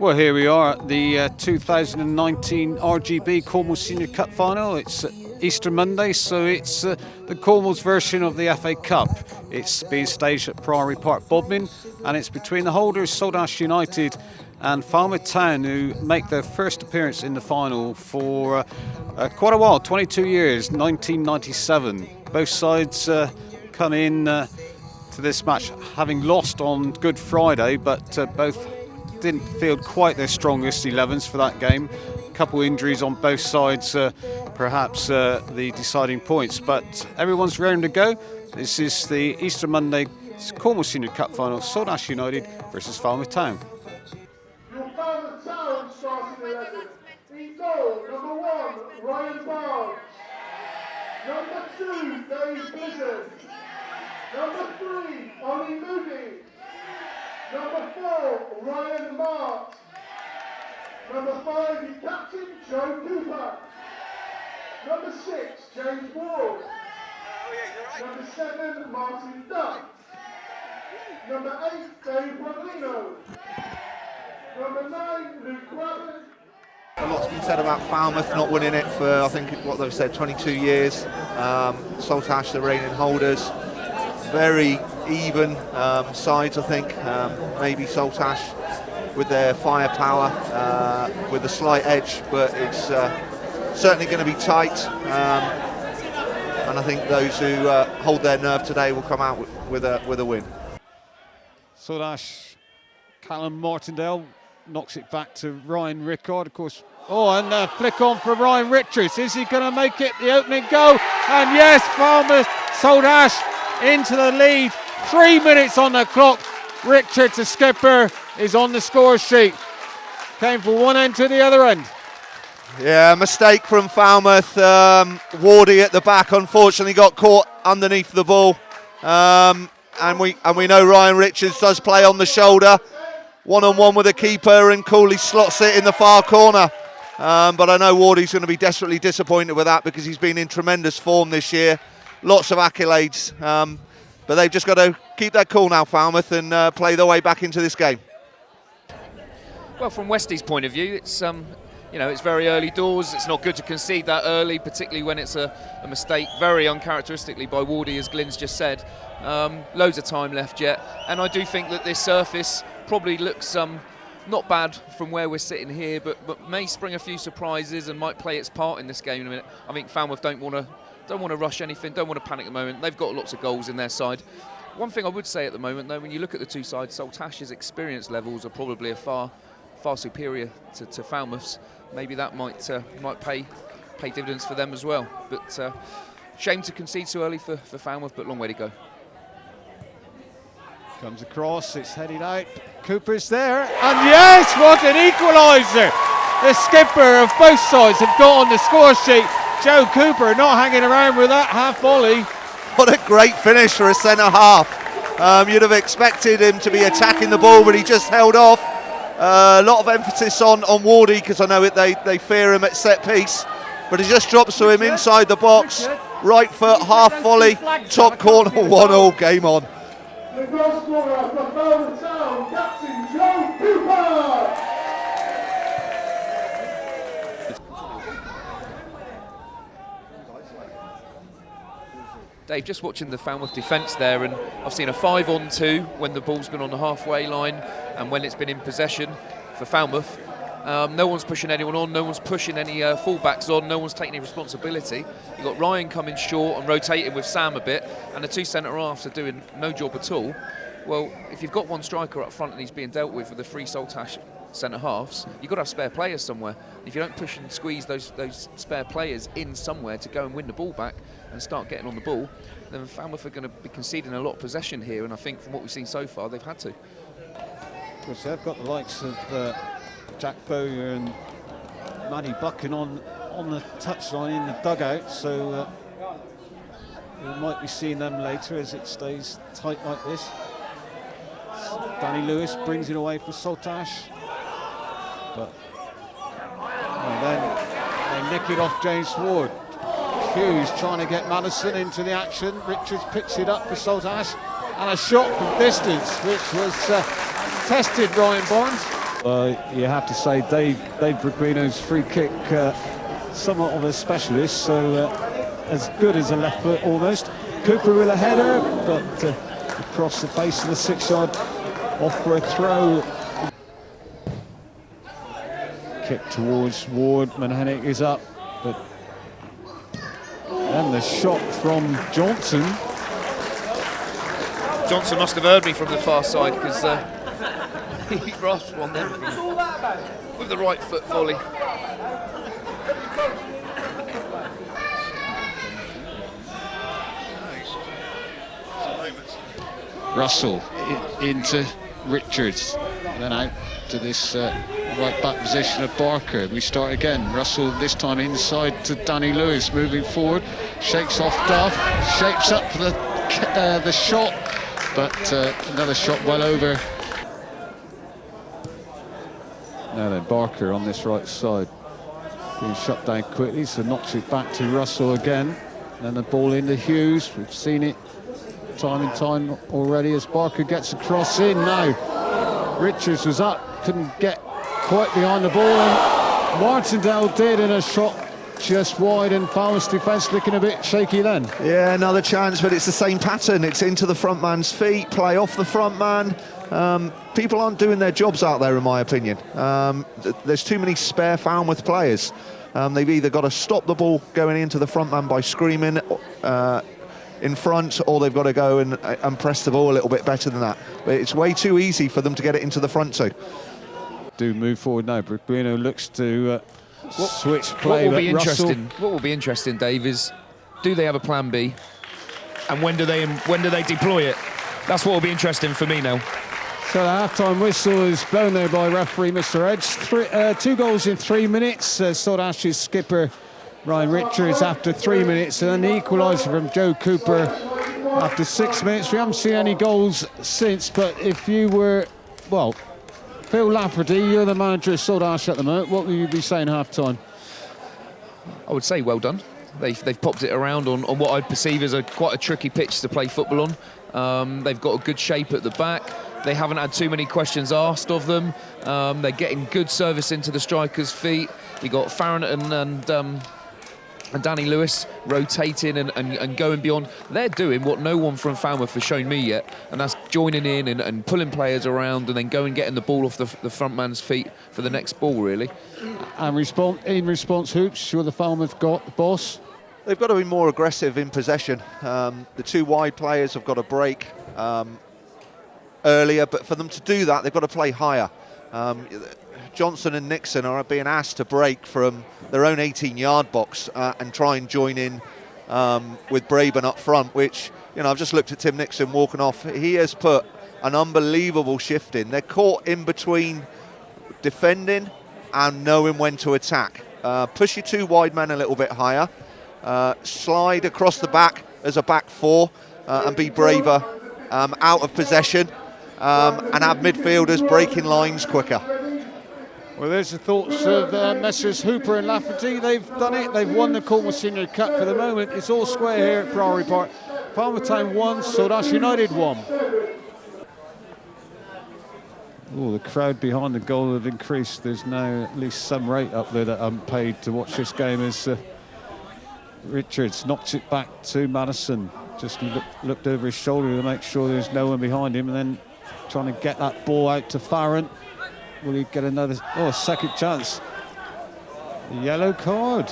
Well, here we are at the 2019 RGB Cornwall Senior Cup Final. It's Easter Monday, so it's the Cornwall's version of the FA Cup. It's being staged at Priory Park, Bodmin, and it's between the holders Saltash Utd and Falmouth Town, who make their first appearance in the final for quite a while, 22 years, 1997. Both sides come in to this match having lost on Good Friday, but both didn't field quite their strongest 11s for that game. A couple injuries on both sides, perhaps the deciding points, but everyone's raring to go. This is the Easter Monday Cornwall Senior Cup Final, Saltash Utd versus Falmouth Town. Your Falmouth Town starting 11. In goal, number 1, Ryan Barnes. Number 2, Dave Blizzard. Number 3, Ollie Moody. Number 4, Ryan Mart. Number 5 is Captain Joe Cooper. Number 6, James Ward. Number 7, Martin Dutt. Number 8, Dave Rodrino. Number 9, Luke Grabban. A lot's been said about Falmouth not winning it for, I think, what they've said, 22 years. Saltash, the reigning holders. Very even sides, I think. Maybe Saltash with their firepower, with a slight edge, but it's certainly going to be tight. And I think those who hold their nerve today will come out with a win. Saltash, Callum Martindale knocks it back to Ryan Rickard, of course. Oh, and a flick on for Ryan Richards. Is he going to make it the opening goal? And yes, Falmouth, Saltash into the lead. 3 minutes on the clock. Richards, the skipper, is on the score sheet. Came from one end to the other end. Yeah, mistake from Falmouth. Wardy at the back, unfortunately, got caught underneath the ball. And we know Ryan Richards does play on the shoulder. One-on-one with the keeper, and Cooley slots it in the far corner. But I know Wardy's going to be desperately disappointed with that because he's been in tremendous form this year. Lots of accolades. But they've just got to keep their cool now, Falmouth, and play their way back into this game. Well, from Westie's point of view, it's it's very early doors. It's not good to concede that early, particularly when it's a mistake very uncharacteristically by Wardy, as Glynn's just said. Loads of time left yet, and I do think that this surface probably looks not bad from where we're sitting here, but may spring a few surprises and might play its part in this game in a minute. I think Falmouth don't want to rush anything, don't want to panic at the moment. They've got lots of goals in their side. One thing I would say at the moment, though, when you look at the two sides, Saltash's experience levels are probably a far superior to Falmouth's. Maybe that might pay dividends for them as well. But shame to concede so early for Falmouth, but long way to go. Comes across, it's headed out. Cooper's there, and yes, what an equaliser! The skipper of both sides have got on the score sheet. Joe Cooper not hanging around with that half volley. What a great finish for a centre half. You'd have expected him to be attacking the ball, but he just held off. A lot of emphasis on Wardy, because I know they fear him at set piece, but he just drops to him inside the box. Right foot, half volley, top corner, 1-1, game on. The goal scorer for Falmouth Town, Captain Joe Cooper. Dave, just watching the Falmouth defence there, and I've seen a 5-on-2 when the ball's been on the halfway line and when it's been in possession for Falmouth. No one's pushing anyone on, no one's pushing any fullbacks on, no one's taking any responsibility. You've got Ryan coming short and rotating with Sam a bit, and the two centre-halves are doing no job at all. Well, if you've got one striker up front and he's being dealt with the three Saltash centre-halves, you've got to have spare players somewhere. If you don't push and squeeze those spare players in somewhere to go and win the ball back and start getting on the ball, then Falmouth are going to be conceding a lot of possession here, and I think from what we've seen so far, they've had to. Of course, they've got the likes of Jack Bowyer and Matty Buchan on the touchline in the dugout, so we might be seeing them later as it stays tight like this. Danny Lewis brings it away for Saltash, but then they nick it off James Ward. Hughes trying to get Madison into the action. Richards picks it up for Saltash, and a shot from distance which was tested Ryan Barnes. You have to say Dave Brugino's free kick, somewhat of a specialist, so as good as a left foot almost. Cooper with a header, but across the face of the 6-yard, off for a throw. Kick towards Ward, Manhanek is up, but and the shot from Johnson. Johnson must have heard me from the far side, because he grasped one then with the right foot volley. Russell into Richards, then out to this right back position of Barker. We start again. Russell this time inside to Danny Lewis, moving forward, shakes off Duff, shapes up for the shot, but another shot well over. Now then, Barker on this right side, being shut down quickly, so knocks it back to Russell again. And the ball into Hughes. We've seen it time and time already as Barker gets a cross in. Now Richards was up, couldn't get quite behind the ball, and Martindale did, in a shot just wide, and Falmouth's defence looking a bit shaky then. Yeah, another chance, but it's the same pattern. It's into the front man's feet, play off the front man. People aren't doing their jobs out there, in my opinion. There's too many spare Falmouth players. They've either got to stop the ball going into the front man by screaming in front, or they've got to go and press the ball a little bit better than that. But it's way too easy for them to get it into the front too. Do move forward now. Bruno looks to switch play. What will be interesting, Dave, is do they have a plan B, and when do they deploy it? That's what will be interesting for me now. So the half-time whistle is blown there by referee Mr. Edge. 2 goals in 3 minutes. Saltash's skipper Ryan Richards after 3 minutes, and then the equaliser from Joe Cooper after 6 minutes. We haven't seen any goals since, but if you were, well, Phil Lafferty, you're the manager of Saltash at the moment, what would you be saying half-time? I would say well done. They've popped it around on what I'd perceive as quite a tricky pitch to play football on. They've got a good shape at the back. They haven't had too many questions asked of them. They're getting good service into the strikers' feet. You got Farrington and Danny Lewis rotating and going beyond. They're doing what no one from Falmouth has shown me yet, and that's joining in and pulling players around and then going getting the ball off the front man's feet for the next ball, really. And in response, Hoops, you're the Falmouth boss. They've got to be more aggressive in possession. The 2 wide players have got to break earlier, but for them to do that, they've got to play higher. Johnson and Nixon are being asked to break from their own 18-yard box and try and join in with Braben up front, which, you know, I've just looked at Tim Nixon walking off. He has put an unbelievable shift in. They're caught in between defending and knowing when to attack. Push your 2 wide men a little bit higher. Slide across the back as a back 4 and be braver out of possession and have midfielders breaking lines quicker. Well, there's the thoughts of Messrs Hooper and Lafferty. They've done it. They've won the Cornwall Senior Cup for the moment. It's all square here at Priory Park. Falmouth Town 1, Saltash United 1. Oh, the crowd behind the goal have increased. There's now at least some rate up there that I'm paid to watch this game as Richards knocks it back to Madison. Just looked over his shoulder to make sure there's no one behind him, and then trying to get that ball out to Farron. Will he get another, second chance? A yellow card.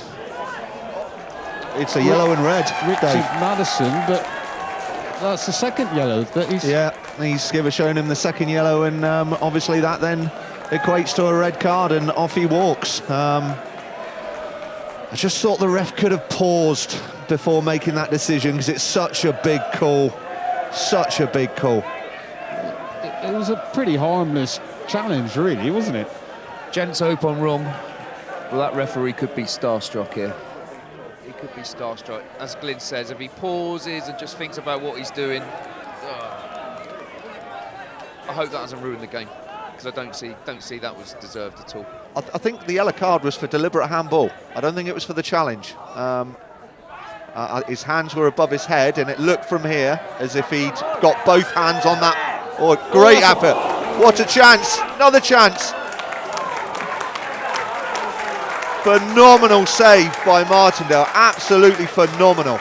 It's a yellow and red. Richard Madison, but that's the second yellow that he's... Yeah, he's shown him the second yellow, and obviously that then equates to a red card, and off he walks. I just thought the ref could have paused before making that decision, because it's such a big call. Such a big call. It was a pretty harmless challenge, really, wasn't it? Gents, hope I'm wrong. Well, that referee could be starstruck here. He could be starstruck. As Glynn says, if he pauses and just thinks about what he's doing, I hope that hasn't ruined the game, because I don't see that was deserved at all. I think the yellow card was for deliberate handball. I don't think it was for the challenge. His hands were above his head, and it looked from here as if he'd got both hands on that. Oh, great effort. What a chance. Another chance. Phenomenal save by Martindale, absolutely phenomenal.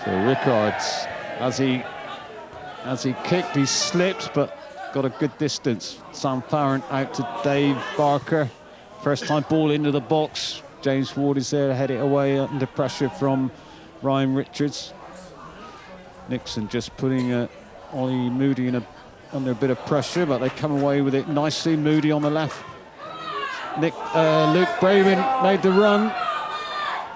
So Rickards, as he kicked, he slipped, but got a good distance. Sam Farrant out to Dave Barker. First time ball into the box. James Ward is there to head it away under pressure from Ryan Richards. Nixon just putting Ollie Moody under a bit of pressure, but they come away with it nicely. Moody on the left. Luke Braven made the run.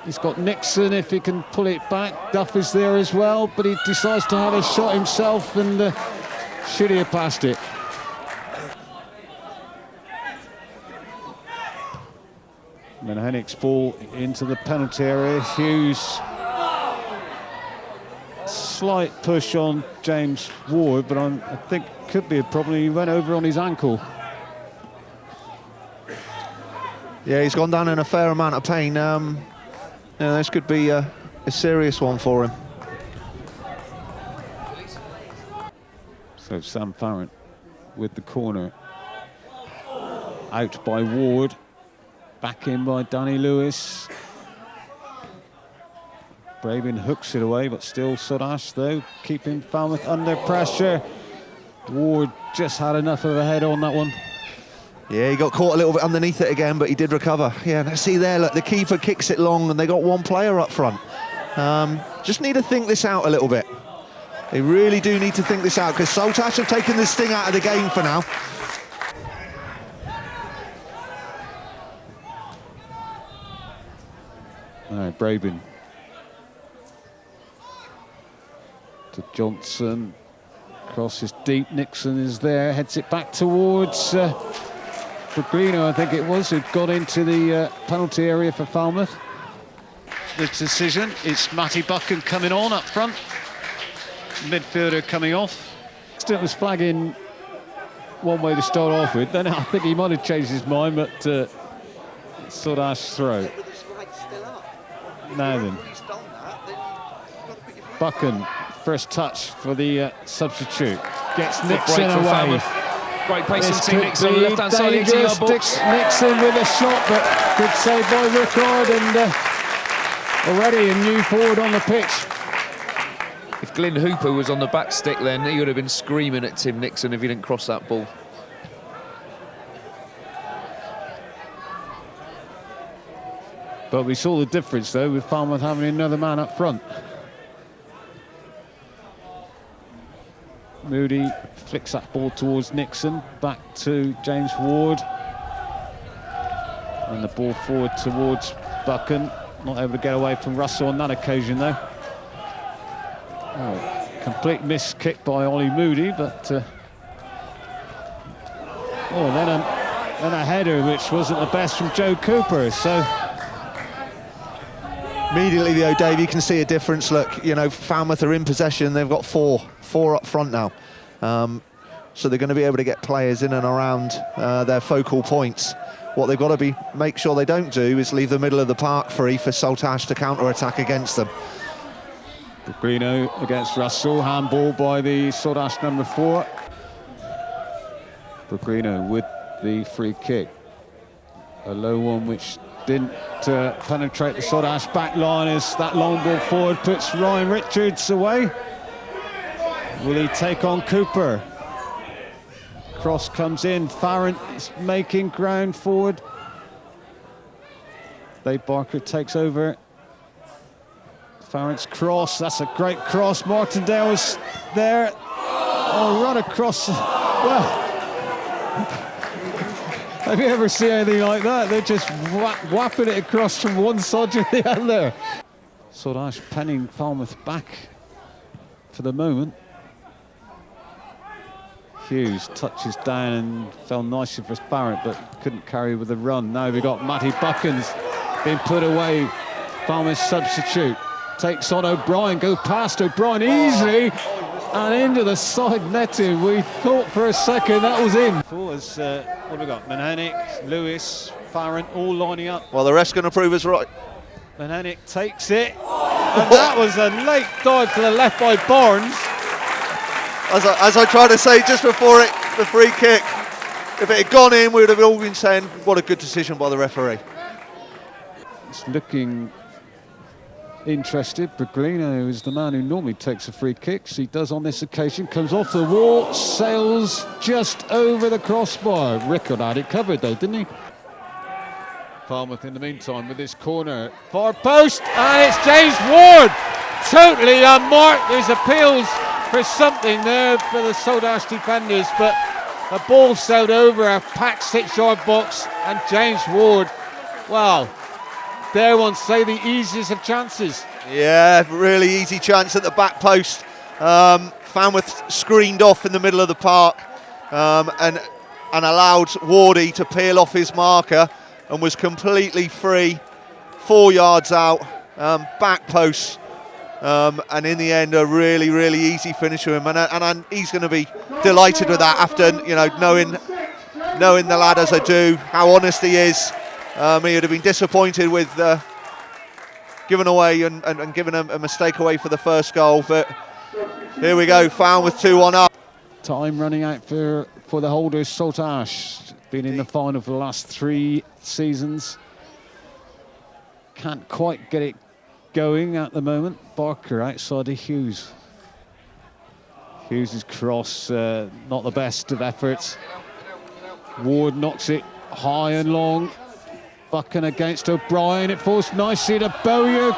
He's got Nixon if he can pull it back. Duff is there as well, but he decides to have a shot himself and should he have passed it. Menhenik's ball into the penalty area. Hughes, slight push on James Ward, but I think could be a problem. He went over on his ankle. Yeah, he's gone down in a fair amount of pain. This could be a serious one for him. So Sam Farrant with the corner. Out by Ward. Back in by Danny Lewis. Braben hooks it away, but still Saltash though, keeping Falmouth under pressure. Ward just had enough of a head on that one. Yeah, he got caught a little bit underneath it again, but he did recover. Yeah, let's see there, look, the keeper kicks it long and they got one player up front. Just need to think this out a little bit. They really do need to think this out, because Saltash have taken this thing out of the game for now. All right, Braben. To Johnson. Cross is deep, Nixon is there, heads it back towards Pellegrino, I think it was, who'd got into the penalty area for Falmouth. The decision, it's Matty Buchan coming on up front. Midfielder coming off. Still was flagging one way to start off with, then I think he might have changed his mind, but Saltash throw. Now then. Buchan, first touch for the substitute. Gets Nixon away. Great placing team, Nixon on the left-hand side of the 18-yard box. Nixon with a shot, but good save by Rickard, and already a new forward on the pitch. If Glynn Hooper was on the back stick then, he would have been screaming at Tim Nixon if he didn't cross that ball. But we saw the difference, though, with Falmouth having another man up front. Moody flicks that ball towards Nixon, back to James Ward. And the ball forward towards Buchan. Not able to get away from Russell on that occasion, though. Oh, complete miss kick by Ollie Moody, but... then a header, which wasn't the best from Joe Cooper, so... Immediately though, Dave, you can see a difference. Look, you know, Falmouth are in possession. They've got four up front now. So they're going to be able to get players in and around their focal points. What they've got to make sure they don't do is leave the middle of the park free for Saltash to counter-attack against them. Pellegrino against Russell, handball by the Saltash number 4. Pellegrino with the free kick. A low one which didn't penetrate the Saltash back line as that long ball forward puts Ryan Richards away. Will he take on Cooper? Cross comes in, Farrant is making ground forward. Dave Barker takes over. Farrant's cross, that's a great cross. Martindale is there. Oh, run across. Well, have you ever seen anything like that? They're just whapping it across from one side to the other. Saltash penning Falmouth back for the moment. Hughes touches down and fell nicely for Farrant, but couldn't carry with the run. Now we've got Matty Buchan's been put away. Falmouth substitute takes on O'Brien, go past O'Brien easily and into the side netting. We thought for a second that was in. What have we got? Menhenik, Lewis, Farrant all lining up. Well, the rest going to prove us right. Menhenik takes it, and that was a late dive to the left by Barnes. As I tried to say just before it, the free kick. if it had gone in, we would have all been saying, what a good decision by the referee. It's looking interested, but Glynn is the man who normally takes the free kicks. He does on this occasion, comes off the wall, sails just over the crossbar. Rickard had it covered though, didn't he? Falmouth in the meantime with this corner, far post, and it's James Ward, totally unmarked. There's appeals for something there for the Saltash defenders, but the ball sailed over a packed 6-yard box, and James Ward, wow, dare one say the easiest of chances. Yeah, really easy chance at the back post. Falmouth screened off in the middle of the park and allowed Wardy to peel off his marker and was completely free, 4 yards out, back post. And in the end, a really, really easy finish for him, and he's going to be delighted with that after knowing the lad as I do, how honest he is. He would have been disappointed with giving away and giving a mistake away for the first goal, but here we go, Falmouth 2-1 up. Time running out for the holders. Saltash been in the final for the last 3 seasons. Can't quite get it going at the moment. Barker outside of Hughes. Hughes' cross, not the best of efforts. Ward knocks it high and long. Bucking against O'Brien. It falls nicely to Bowyer.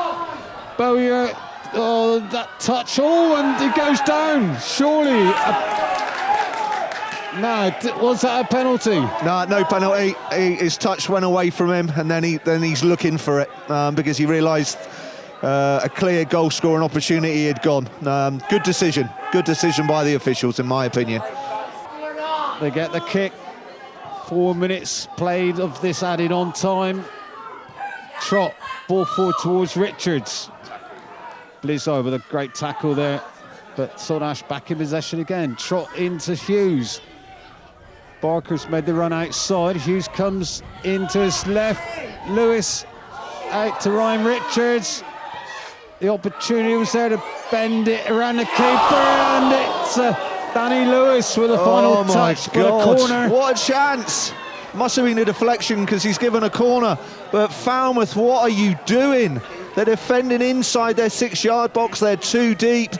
Bowyer, oh, that touch. Oh, and he goes down. Surely. No, was that a penalty? No penalty. His touch went away from him, and then he's looking for it because he realised a clear goal scoring opportunity had gone. Good decision by the officials, in my opinion. They get the kick. 4 minutes played of this added on time. Trot, ball forward towards Richards. Blizzard with a great tackle there, but Saltash back in possession again. Trot into Hughes. Barker's made the run outside. Hughes comes into his left. Lewis out to Ryan Richards. The opportunity was there to bend it around the keeper, and it's Danny Lewis with a final touch for the corner. What a chance! Must have been a deflection because he's given a corner. But Falmouth, what are you doing? They're defending inside their 6-yard box. They're too deep.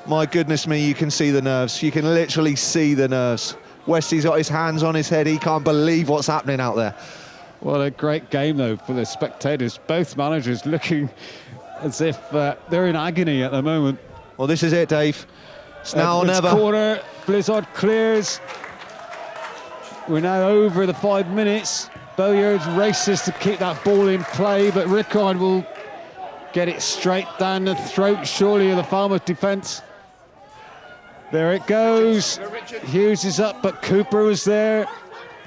My goodness me, you can see the nerves. You can literally see the nerves. Westy's got his hands on his head. He can't believe what's happening out there. What a great game, though, for the spectators. Both managers looking as if they're in agony at the moment. Well, this is it, Dave. It's now or never. Corner, Blizzard clears. We're now over the 5 minutes. Bowyard races to keep that ball in play, but Rickard will get it straight down the throat, surely, of the Falmouth defence. There it goes. Hughes is up, but Cooper was there,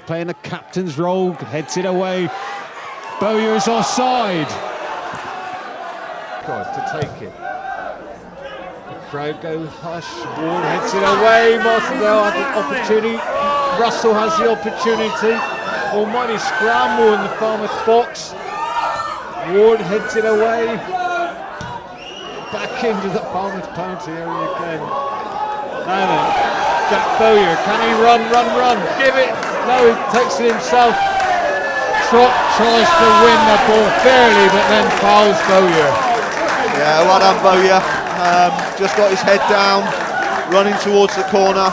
playing the captain's role, heads it away. Bowyer's offside. God, to take it. Crowd go hush. Ward heads it away. Martindale had the opportunity. Russell has the opportunity. Almighty scramble in the Falmouth box. Ward heads it away. Back into the Falmouth penalty area again. Now then, Jack Bowyer, can he run? Give it. No, he takes it himself. Trot tries to win the ball fairly, but then fouls Bowyer. Yeah, well done, Bowyer. Just got his head down, running towards the corner.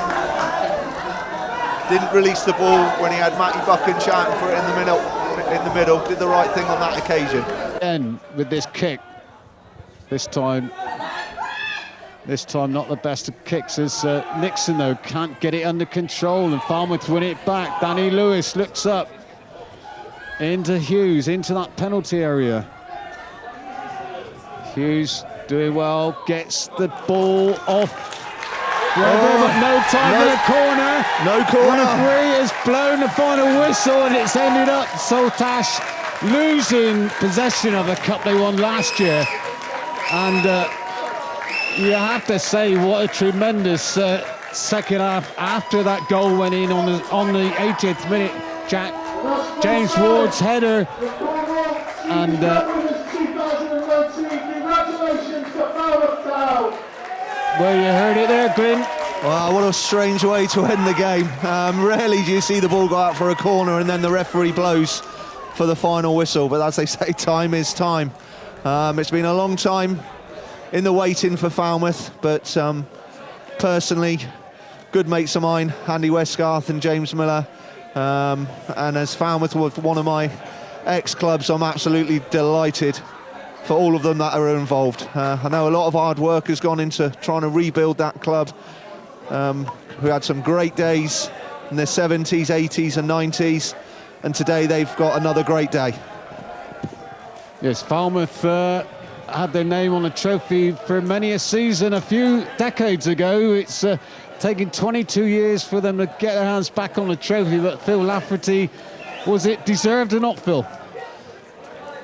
Didn't release the ball when he had Matty Buchan chanting for it in the middle. Did the right thing on that occasion. And with this kick, this time not the best of kicks as Nixon, though, can't get it under control, and Falmouth win it back. Danny Lewis looks up into Hughes, into that penalty area. Hughes doing well, gets the ball off. But no time for the corner. No corner. Referee has blown the final whistle, and it's ended up Saltash losing possession of the cup they won last year. And you have to say, what a tremendous second half after that goal went in on the 80th minute. James Ward's header, and well, you heard it there, Glynn. Well, what a strange way to end the game. Rarely do you see the ball go out for a corner and then the referee blows for the final whistle. But as they say, time is time. It's been a long time in the waiting for Falmouth, but personally, good mates of mine, Andy Westgarth and James Miller, and as Falmouth was one of my ex-clubs, I'm absolutely delighted for all of them that are involved. I know a lot of hard work has gone into trying to rebuild that club, who had some great days in the 70s, 80s and 90s, and today they've got another great day. Yes, Falmouth had their name on a trophy for many a season a few decades ago. It's taken 22 years for them to get their hands back on the trophy, but Phil Lafferty, was it deserved or not, Phil?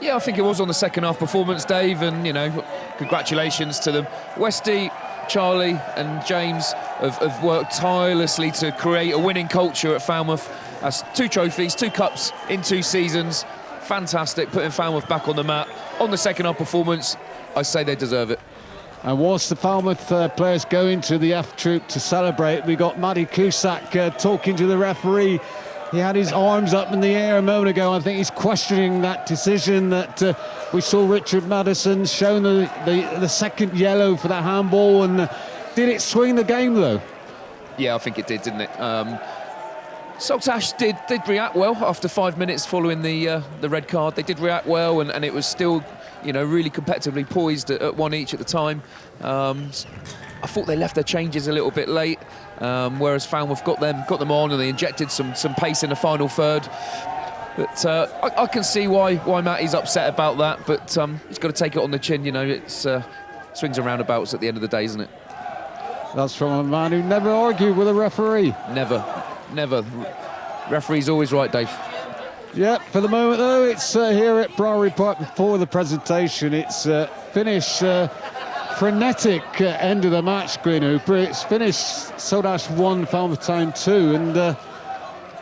Yeah, I think it was on the second half performance, Dave, and, you know, congratulations to them. Westy, Charlie and James have worked tirelessly to create a winning culture at Falmouth. That's 2 trophies, 2 cups in 2 seasons. Fantastic, putting Falmouth back on the map. On the second half performance, I say they deserve it. And whilst the Falmouth players go into the F Troop to celebrate, we got Matty Cusack talking to the referee. He had his arms up in the air a moment ago. I think he's questioning that decision that we saw Richard Madison shown the second yellow for that handball. And did it swing the game, though? Yeah, I think it did, didn't it? Saltash did react well after 5 minutes following the red card. They did react well, and it was still, you know, really competitively poised at 1 each at the time. I thought they left their changes a little bit late, whereas Falmouth got them on, and they injected some pace in the final third. But I can see why Matty's upset about that, but he's got to take it on the chin. You know, it's swings and roundabouts at the end of the day, isn't it? That's from a man who never argued with a referee. Never. Referee's always right, Dave. Yeah, for the moment though, it's here at Priory Park before the presentation. It's finished frenetic end of the match, Glynn Hooper. It's finished Saltash 1, Falmouth Town 2, and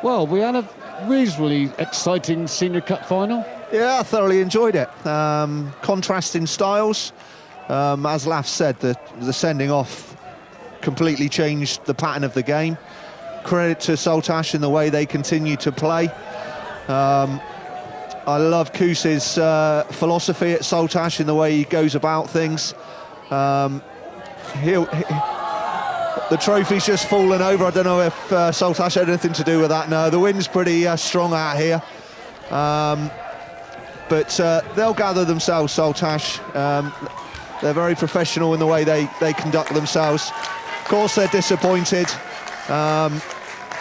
well, we had a reasonably exciting Senior Cup final. Yeah, I thoroughly enjoyed it. Contrasting styles. As Laff said, the sending off completely changed the pattern of the game. Credit to Saltash in the way they continue to play. I love Koos's philosophy at Saltash in the way he goes about things. The trophy's just fallen over. I don't know if Saltash had anything to do with that. No, the wind's pretty strong out here. But they'll gather themselves, Saltash. They're very professional in the way they conduct themselves. Of course, they're disappointed.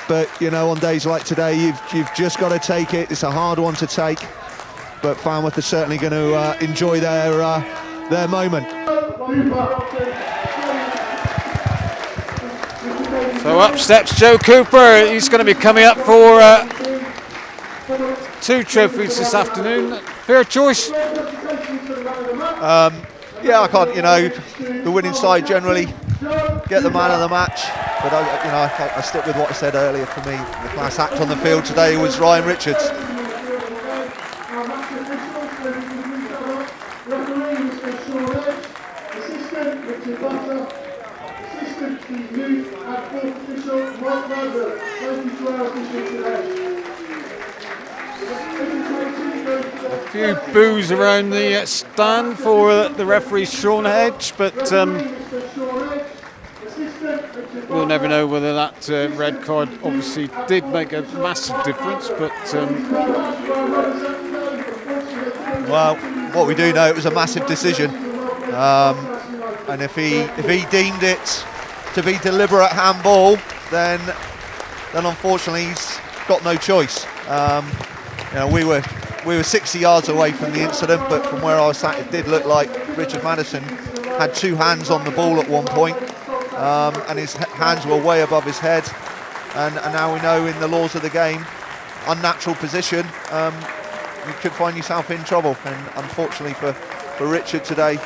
But you know, on days like today, you've just got to take it. It's a hard one to take, but Falmouth are certainly going to enjoy their moment. So up steps Joe Cooper. He's going to be coming up for 2 trophies this afternoon. Fair choice. Yeah, I can't. You know, the winning side generally get the man of the match. But I stick with what I said earlier. For me, the class act on the field today was Ryan Richards. A few boos around the stand for the referee Sean Hedge, but we'll never know whether that red card obviously did make a massive difference. But well, what we do know, it was a massive decision, and if he deemed it to be deliberate handball, then unfortunately he's got no choice. You know, we were 60 yards away from the incident, but from where I was sat, it did look like Richard Madison had 2 hands on the ball at one point, and his hands were way above his head. And now we know, in the laws of the game, unnatural position, you could find yourself in trouble. And unfortunately for Richard today,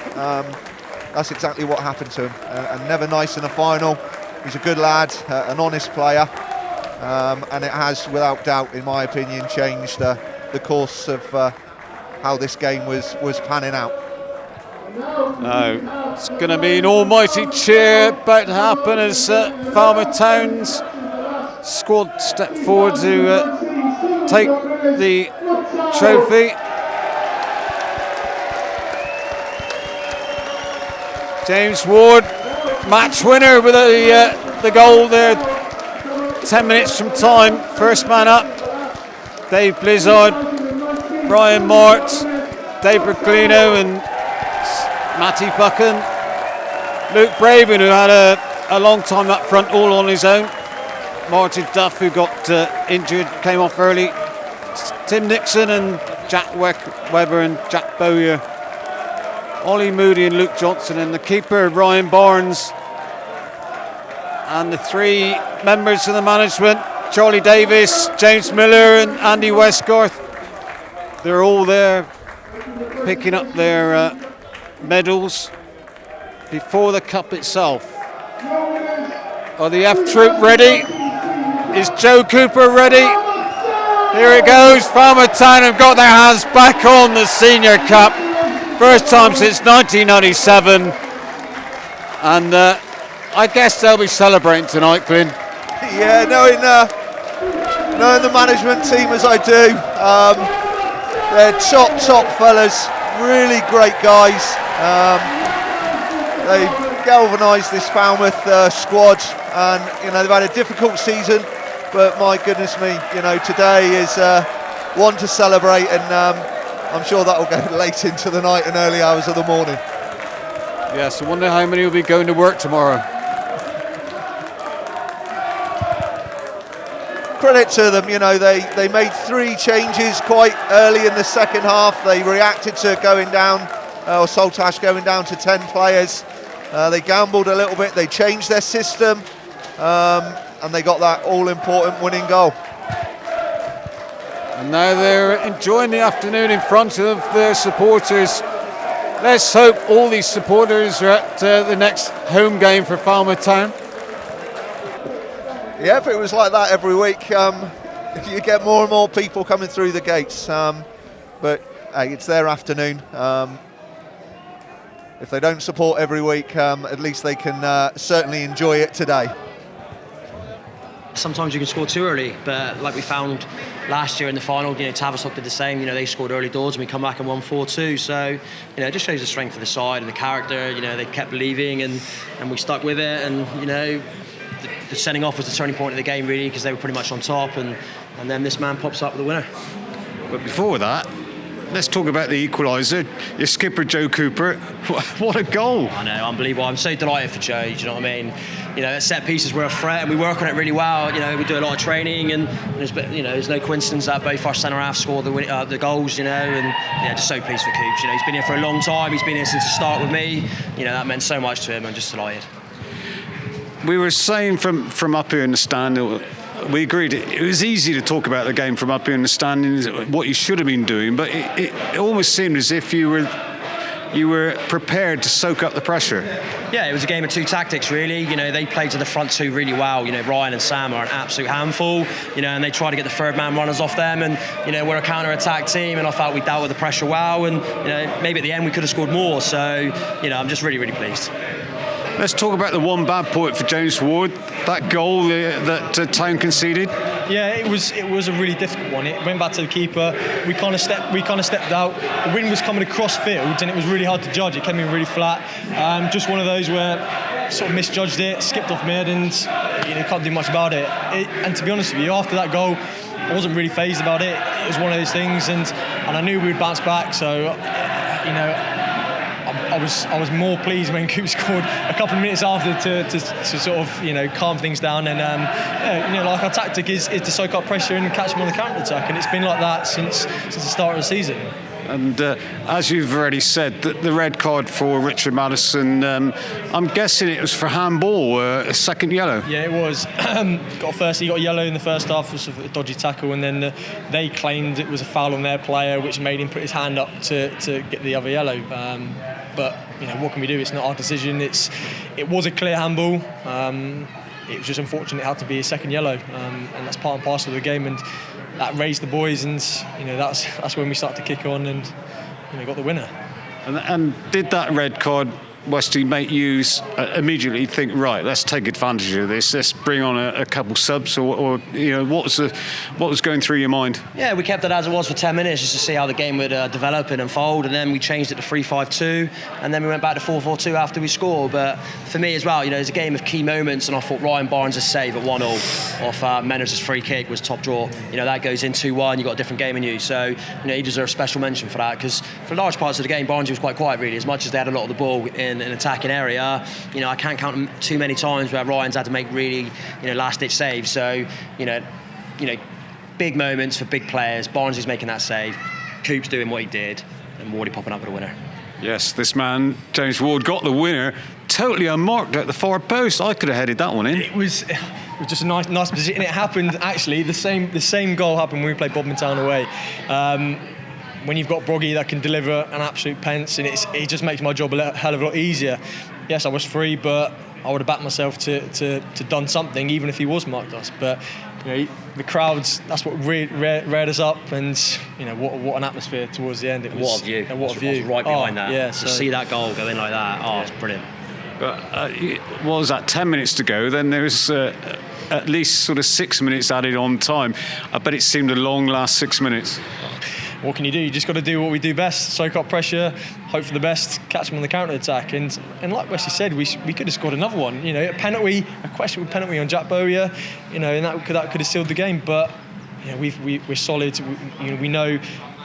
that's exactly what happened to him. And never nice in a final. He's a good lad, an honest player, and it has, without doubt, in my opinion, changed the course of how this game was panning out. No, It's going to be an almighty cheer about to happen as Falmouth Town's squad step forward to take the trophy. James Ward, match winner with the goal there. 10 minutes from time. First man up, Dave Blizzard, Brian Mart, Dave Berglino and Matty Buchan. Luke Braven, who had a long time up front all on his own. Martin Duff, who got injured, came off early. Tim Nixon and Jack Webber and Jack Bowyer. Ollie Moody and Luke Johnson, and the keeper Ryan Barnes. And the three members of the management, Charlie Davis, James Miller and Andy Westgarth. They're all there picking up their medals before the cup itself. Are the F Troop ready? Is Joe Cooper ready? Here it goes. Falmouth Town have got their hands back on the Senior Cup. First time since 1997. And I guess they'll be celebrating tonight, Glynn. Yeah, knowing the management team as I do, they're top fellas, really great guys. They've galvanised this Falmouth squad, and they've had a difficult season, but my goodness me, today is one to celebrate, and I'm sure that will go late into the night and early hours of the morning. Yes, I wonder how many will be going to work tomorrow. Credit to them, they made 3 changes quite early in the second half. They reacted to going down, or Saltash going down to 10 players. They gambled a little bit, they changed their system, and they got that all-important winning goal. And now they're enjoying the afternoon in front of their supporters. Let's hope all these supporters are at the next home game for Falmouth Town. Yeah, if it was like that every week, you get more and more people coming through the gates. But hey, it's their afternoon. If they don't support every week, at least they can certainly enjoy it today. Sometimes you can score too early, but like we found last year in the final, Tavistock did the same. They scored early doors and we come back and won 4-2. So, it just shows the strength of the side and the character. They kept believing and we stuck with it. And the sending off was the turning point of the game really, because they were pretty much on top. And then this man pops up with the winner. But before that, let's talk about the equaliser. Your skipper Joe Cooper. What a goal! I know, unbelievable. I'm so delighted for Joe. Do you know what I mean? At set pieces we're a threat and we work on it really well. We do a lot of training and there's no coincidence that both our centre half score the goals. Just so pleased for Coops. He's been here for a long time. He's been here since the start with me. That meant so much to him. I'm just delighted. We were saying from up here in the stand, we agreed it was easy to talk about the game from up here in the standings, what you should have been doing, but it almost seemed as if you were prepared to soak up the pressure. Yeah, it was a game of 2 tactics really. They played to the front 2 really well. Ryan and Sam are an absolute handful, and they try to get the third man runners off them, and we're a counter-attack team, and I felt we dealt with the pressure well, and maybe at the end we could have scored more, so I'm just really pleased. Let's talk about the one bad point for James Ward, that goal that Town conceded. Yeah, it was a really difficult one. It went back to the keeper. We kind of stepped out. The wind was coming across field, and it was really hard to judge. It came in really flat. Just one of those where sort of misjudged it, skipped off mid, and can't do much about it. And to be honest with you, after that goal, I wasn't really fazed about it. It was one of those things, and I knew we would bounce back. So, I was more pleased when Coop scored a couple of minutes after to sort of calm things down, and like our tactic is to soak up pressure and catch them on the counter attack, and it's been like that since the start of the season. And as you've already said, the red card for Richard Madison, I'm guessing it was for handball, a second yellow. Yeah, it was. He got a yellow in the first half, was a dodgy tackle, and then they claimed it was a foul on their player, which made him put his hand up to get the other yellow. But what can we do? It's not our decision. It was a clear handball. It was just unfortunate it had to be a second yellow, and that's part and parcel of the game. And that raised the boys, and that's when we started to kick on and got the winner. And did that red card Westy make you immediately think, right, let's take advantage of this, let's bring on a couple subs, or what was going through your mind? Yeah, we kept it as it was for 10 minutes just to see how the game would develop and unfold, and then we changed it to 3-5-2, and then we went back to 4-4-2 after we scored. But for me as well, it's a game of key moments, and I thought Ryan Barnes' save at 1-0 off Menners' free kick was top draw. That goes in 2-1, you've got a different game in you. So, he deserves special mention for that, because for large parts of the game, Barnes was quite quiet really. As much as they had a lot of the ball in an attacking area, I can't count too many times where Ryan's had to make really, last-ditch saves. So, big moments for big players. Barnes is making that save, Coop's doing what he did, and Wardy popping up with a winner. Yes, this man, James Ward, got the winner, totally unmarked at the far post. I could have headed that one in. It was just a nice position. It happened, actually, the same goal happened when we played Bodmin Town away. When you've got Broggy that can deliver an absolute pence, and it just makes my job a hell of a lot easier. Yes, I was free, but I would have backed myself to done something, even if he was marked us. But the crowds, that's what reared us up, and what an atmosphere towards the end. It was, what a view! What a view! Right behind that. Yeah, to see that goal go in like that, it's brilliant. But what was that? 10 minutes to go. Then there was at least sort of 6 minutes added on time. I bet it seemed a long last 6 minutes. What can you do? You just got to do what we do best: soak up pressure, hope for the best, catch them on the counter attack. And like Wesley said, we could have scored another one. A questionable penalty on Jack Bowyer, and that could have sealed the game. But we're solid. We know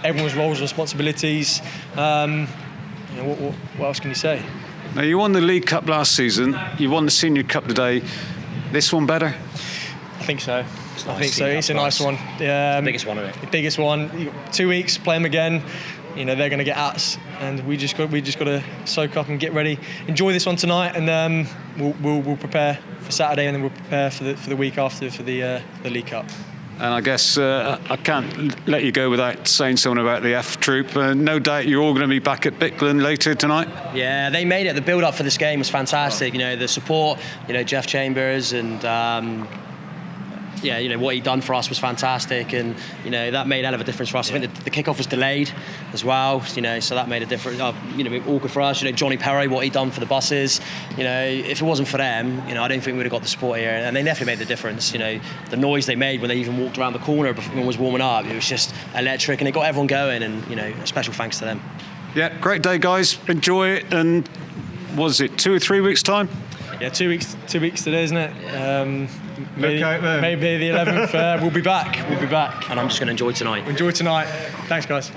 everyone's roles and responsibilities. What else can you say? Now, you won the League Cup last season. You won the Senior Cup today. This one better? I think so. I think so. It's a nice one. The biggest one of it. The biggest one. 2 weeks, play them again. They're going to get at us, and we just got to soak up and get ready. Enjoy this one tonight, and we'll prepare for Saturday, and then we'll prepare for the week after for the League Cup. And I guess I can't let you go without saying something about the F Troop. No doubt you're all going to be back at Glynn later tonight. Yeah, they made it. The build-up for this game was fantastic. The support, Jeff Chambers and what he'd done for us was fantastic, and that made a hell of a difference for us. I think the kickoff was delayed as well, so that made a difference. Awkward for us. Johnny Perry, what he'd done for the buses. If it wasn't for them, I don't think we'd have got the support here, and they definitely made the difference. The noise they made when they even walked around the corner before everyone was warming up, it was just electric, and it got everyone going, and a special thanks to them. Yeah, great day, guys. Enjoy it. And was it 2 or 3 weeks time? Yeah, 2 weeks. 2 weeks today, isn't it? Maybe the 11th. We'll be back. And I'm just going to enjoy tonight. Enjoy tonight. Thanks, guys.